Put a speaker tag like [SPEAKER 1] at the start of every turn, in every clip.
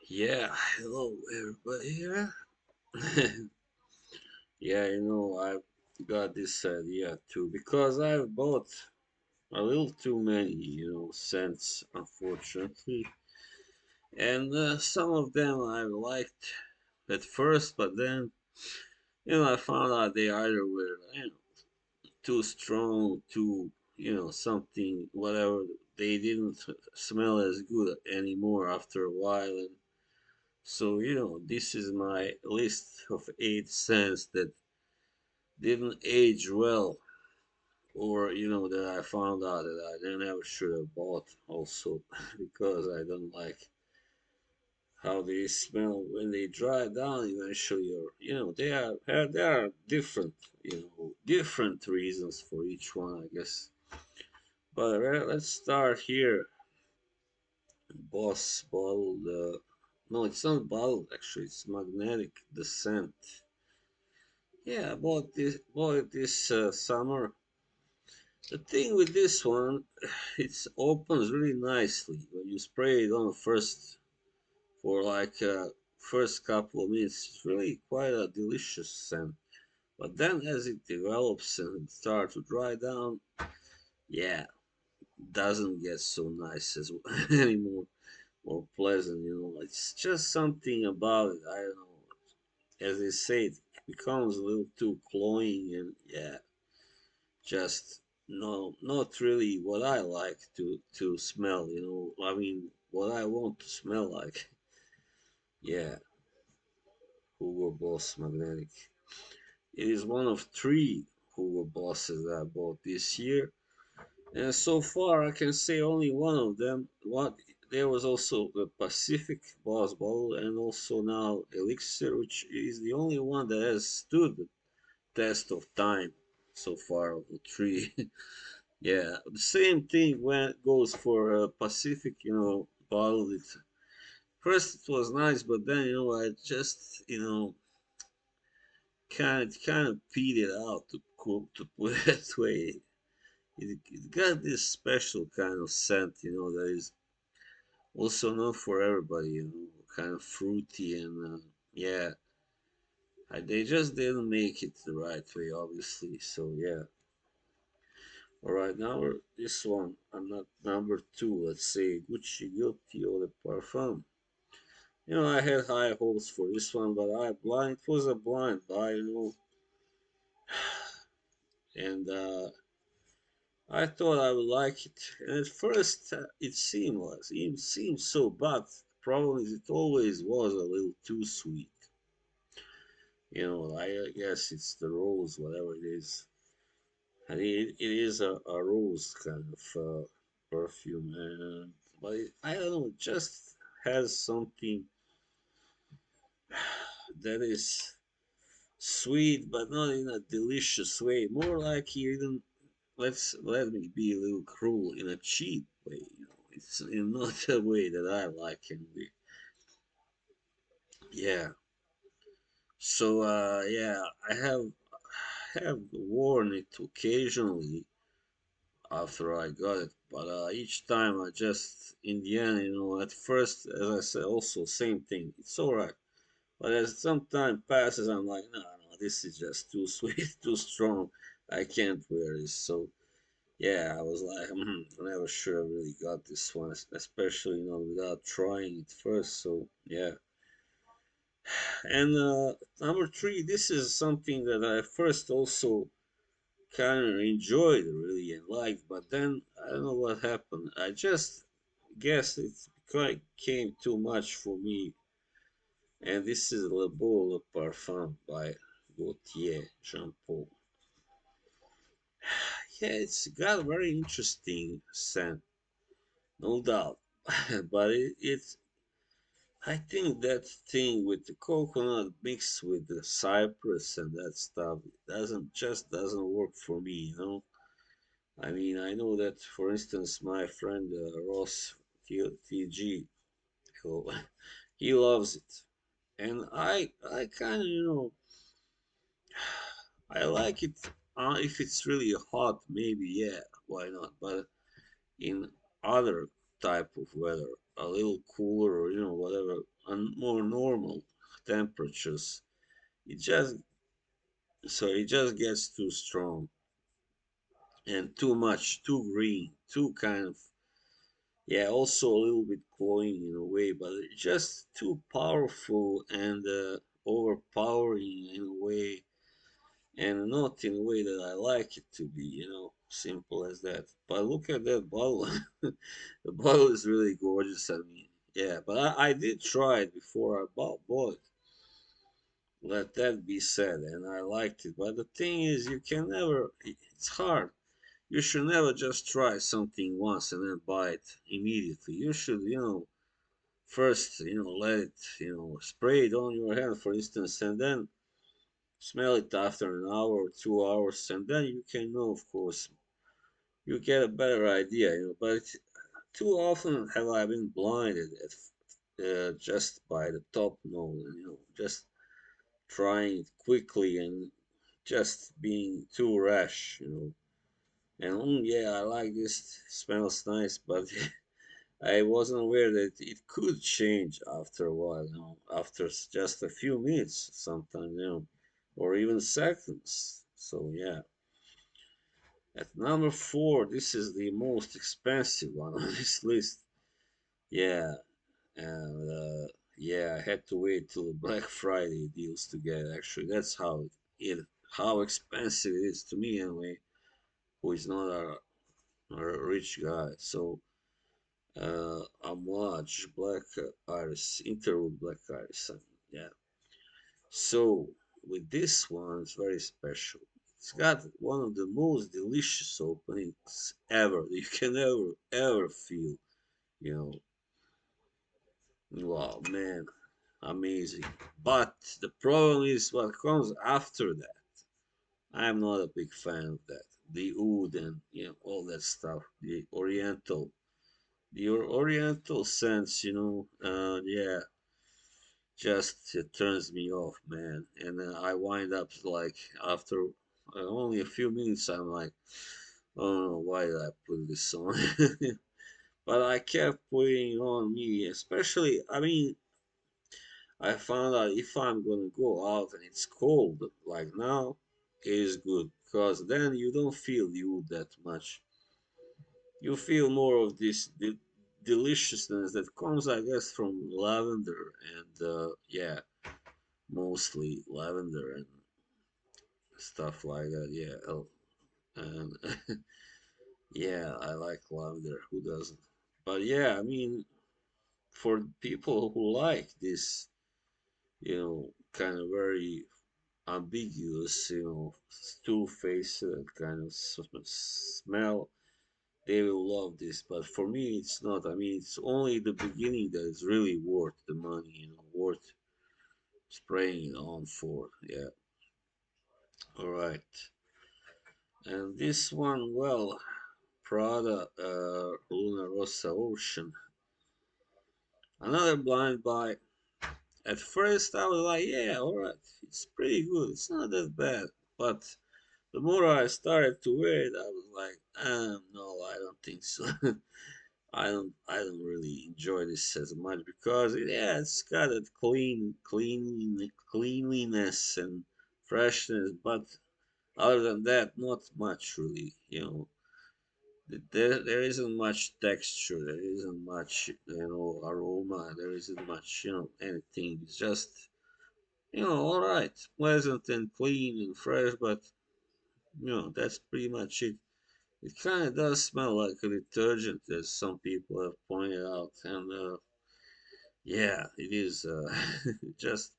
[SPEAKER 1] Yeah, hello everybody here. Yeah, I got this idea too because I've bought a little too many, scents, unfortunately, and some of them I liked at first, but then I found out they either were too strong, too something whatever. They didn't smell as good anymore after a while, and so, this is my list of 8 scents that didn't age well, or, that I found out that I never should have bought also because I don't like how they smell when they dry down eventually, or, there are different, different reasons for each one, I guess. But let's start here. Boss bottled, no, it's not bottled actually, it's magnetic, the scent. Yeah, I bought this summer. The thing with this one, it opens really nicely when you spray it on first for like first couple of minutes. It's really quite a delicious scent. But then as it develops and starts to dry down, yeah, doesn't get so nice as anymore or pleasant. It's just something about it. I don't know. As they say, it becomes a little too cloying and yeah, just no, not really what I like to smell. I mean, what I want to smell like. Yeah, Hugo Boss Magnetic. It is one of 3 Hugo Bosses that I bought this year, and so far I can say only one of them. What there was also the Pacific Boss bottle, and also now Elixir, which is the only one that has stood the test of time so far of the 3. Yeah, the same thing when goes for Pacific, bottle. It first it was nice, but then I just kind of peed it out to put it that way. It got this special kind of scent, that is also not for everybody, kind of fruity and yeah, they just didn't make it the right way, obviously. So yeah. All right, now this one. I'm not number 2. Let's say Gucci Guilty Eau de Parfum. I had high hopes for this one, but it was a blind buy, and I thought I would like it. And at first, it seemed so bad. The problem is, it always was a little too sweet. I guess it's the rose, whatever it is. And it is a rose kind of perfume, and but I don't know, it just has something that is sweet, but not in a delicious way. More like he didn't let me be a little cruel in a cheap way. It's in not a way that I like anyway. Yeah. So yeah, I have worn it occasionally after I got it, but each time I just in the end, at first, as I said, also same thing. It's alright, but as some time passes, I'm like, no, no, this is just too sweet, too strong. I can't wear this. So yeah, I was like, I never sure I really got this one, especially without trying it first. So yeah, and number 3, this is something that I first also kind of enjoyed really and liked, but then I don't know what happened. I just guess it quite came too much for me, and this is Le Beau Le Parfum by Gaultier Jean Paul. Yeah, it's got a very interesting scent, no doubt. But it's I think that thing with the coconut mixed with the cypress and that stuff doesn't work for me. I mean, I know that, for instance, my friend Ross TG, he he loves it, and I kind of I like it if it's really hot, maybe yeah, why not? But in other type of weather. a little cooler or whatever, and more normal temperatures, it just it just gets too strong and too much, too green, too kind of, yeah, also a little bit cloying in a way, but it's just too powerful and overpowering in a way, and not in a way that I like it to be, simple as that. But look at that bottle. The bottle is really gorgeous. I mean, yeah, but I did try it before I bought it. Let that be said, and I liked it. But the thing is, you can never, it's hard. You should never just try something once and then buy it immediately. You should, first, let it, spray it on your hand, for instance, and then smell it after an hour or 2 hours, and then you can know, of course, you get a better idea, But too often have I been blinded just by the top note, just trying it quickly and just being too rash, And yeah, I like this, smells nice, but I wasn't aware that it could change after a while, after just a few minutes sometimes, or even seconds. So yeah. At number four, this is the most expensive one on this list. Yeah, and yeah, I had to wait till the Black Friday deals to get it. Actually, that's how expensive it is to me anyway, who is not a rich guy. So Amouage Black Iris, Interwood Black Iris. Yeah. So with this one, it's very special. It's got one of the most delicious openings ever you can ever feel. You know, wow, man, amazing. But the problem is what comes after that. I'm not a big fan of that. The oud and all that stuff. The Oriental sense. Yeah, just it turns me off, man. And then I wind up like after only a few minutes, I'm like, oh no, why did I put this on? But I kept putting it on me, especially. I mean, I found out if I'm gonna go out and it's cold, like now, it is good because then you don't feel the wood that much. You feel more of this deliciousness that comes, I guess, from lavender and yeah, mostly lavender and stuff like that. Yeah, and yeah, I like lavender. Who doesn't? But yeah, I mean, for people who like this, kind of very ambiguous, two-faced kind of smell, they will love this. But for me, it's not. I mean, it's only the beginning that is really worth the money, worth spraying it on for. Yeah. All right. And this one, well, Prada, Luna Rossa Ocean. Another blind buy. At first, I was like, yeah, all right, it's pretty good. It's not that bad. But the more I started to wear it, I was like, no, I don't think so. I don't really enjoy this as much because yeah, it's got that cleanliness and freshness, but other than that, not much really. There isn't much texture. There isn't much aroma. There isn't much anything. It's just all right, pleasant and clean and fresh, but that's pretty much it. It kind of does smell like a detergent, as some people have pointed out, and yeah, it is just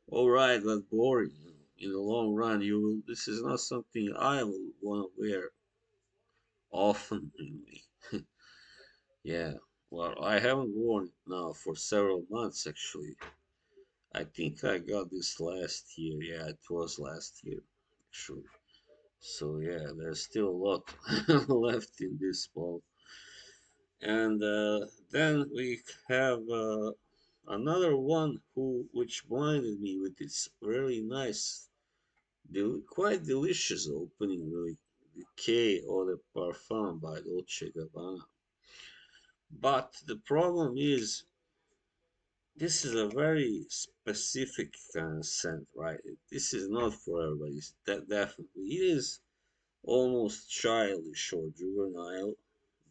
[SPEAKER 1] all right, but boring. In the long run, this is not something I will want to wear often. Anyway. Yeah, well, I haven't worn it now for several months actually. I think I got this last year. Yeah, it was last year actually. So yeah, there's still a lot left in this ball. And then we have another one which blinded me with its really nice, quite delicious opening, really. The K or the Parfum by Dolce Gabbana. But the problem is, this is a very specific kind of scent, right? This is not for everybody. That definitely it is almost childish or juvenile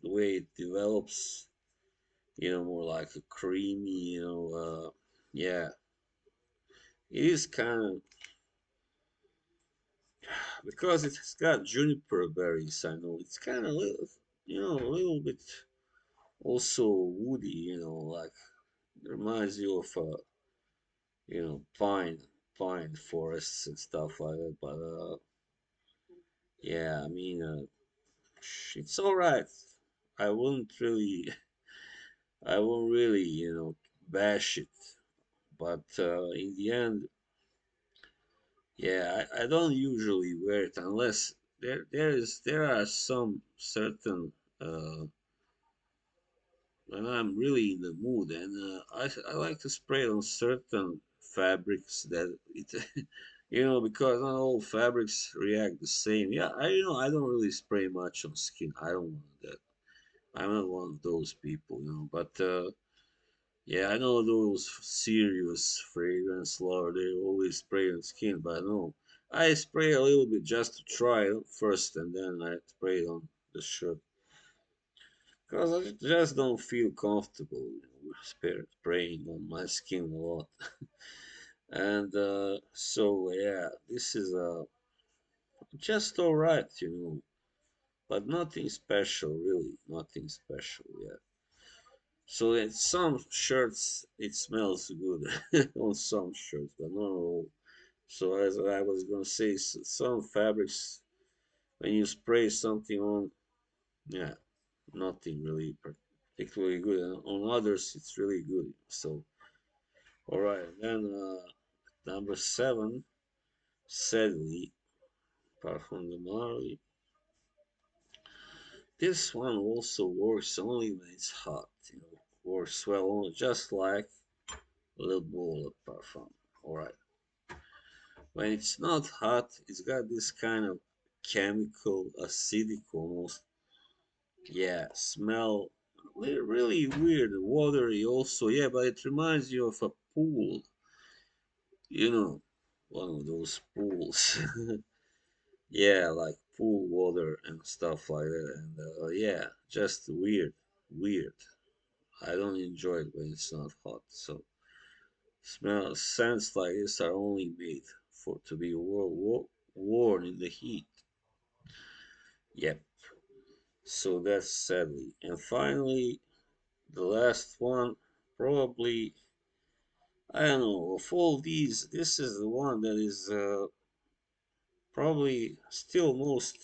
[SPEAKER 1] the way it develops. More like a creamy. Yeah, it is kind of because it's got juniper berries. I know it's kind of a little bit also woody. Like it reminds you of pine forests and stuff like that. But yeah, I mean, it's all right. I wouldn't really, I won't really, bash it. But in the end, yeah, I don't usually wear it unless there are some certain when I'm really in the mood, and I like to spray on certain fabrics that it, because not all fabrics react the same. Yeah, I don't really spray much on skin. I don't want that. I'm not one of those people, But yeah, I know those serious fragrance lovers. They always spray on skin, but no, I spray a little bit just to try it first, and then I spray it on the shirt because I just don't feel comfortable with spraying on my skin a lot. And so yeah, this is just all right, but nothing special, really, nothing special. Yeah. So in some shirts it smells good on some shirts, but not all. So as I was gonna say, some fabrics when you spray something on, yeah, nothing really particularly good. And on others, it's really good. So all right, then number 7, sadly, Parfum de Marly. This one also works only when it's hot. Works well only just like Le Beau Parfum. All right. When it's not hot, it's got this kind of chemical, acidic almost, yeah, smell. Really weird, watery also, yeah, but it reminds you of a pool, you know, one of those pools. Yeah, like pool water and stuff like that. And yeah, just weird. I don't enjoy it when it's not hot. So scents like this are only made for to be worn in the heat. Yep. So that's sadly. And finally, the last one, probably, I don't know, of all these, this is the one that is probably still most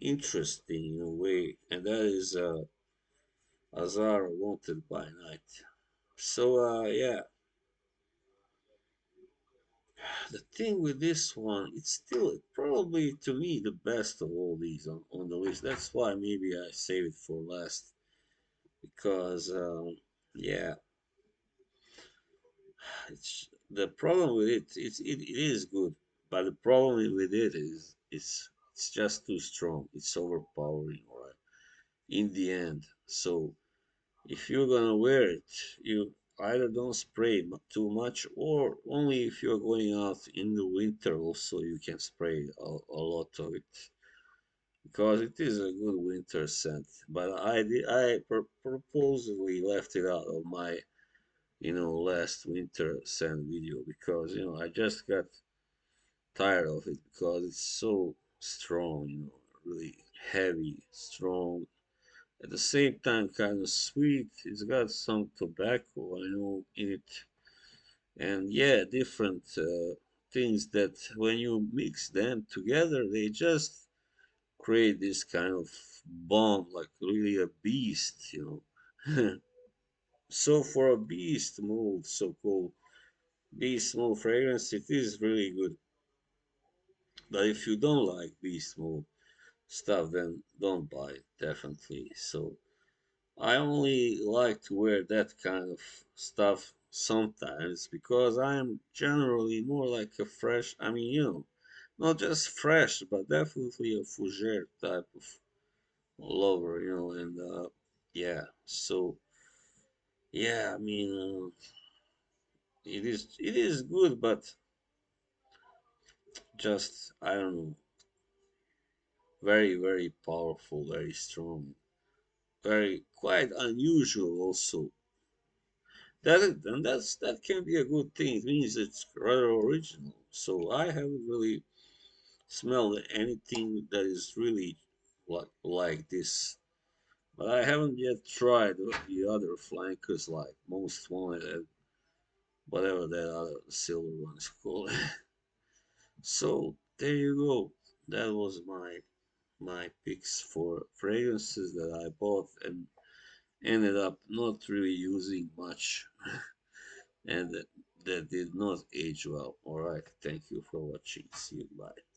[SPEAKER 1] interesting in a way, and that is Azara Wanted by Night. So, yeah, the thing with this one, it's still probably to me the best of all these on the list. That's why maybe I save it for last because, yeah, it's the problem with it. It is good, but the problem with it is it's just too strong. It's overpowering, right? In the end, so if you're gonna wear it, you either don't spray too much, or only if you're going out in the winter. Also, you can spray a lot of it because it is a good winter scent. But I purposely left it out of my last winter scent video because I just got tired of it because it's so strong, really heavy, strong. At the same time, kind of sweet. It's got some tobacco, I know, in it, and yeah, different things that when you mix them together, they just create this kind of bomb, like really a beast, So for a beast mode, so-called beast mode fragrance, it is really good. But if you don't like beast mode stuff, then don't buy it, definitely. So I only like to wear that kind of stuff sometimes because I'm generally more like a fresh, I mean, not just fresh, but definitely a fougere type all over, and yeah. So yeah, I mean, it is good, but just I don't know, very very powerful, very strong, very quite unusual also. That can be a good thing. It means it's rather original. So I haven't really smelled anything that is really like this. But I haven't yet tried the other flankers like Most Wanted and whatever that other silver one is called. So there you go. That was my picks for fragrances that I bought and ended up not really using much, and that did not age well. All right, thank you for watching. See you. Bye.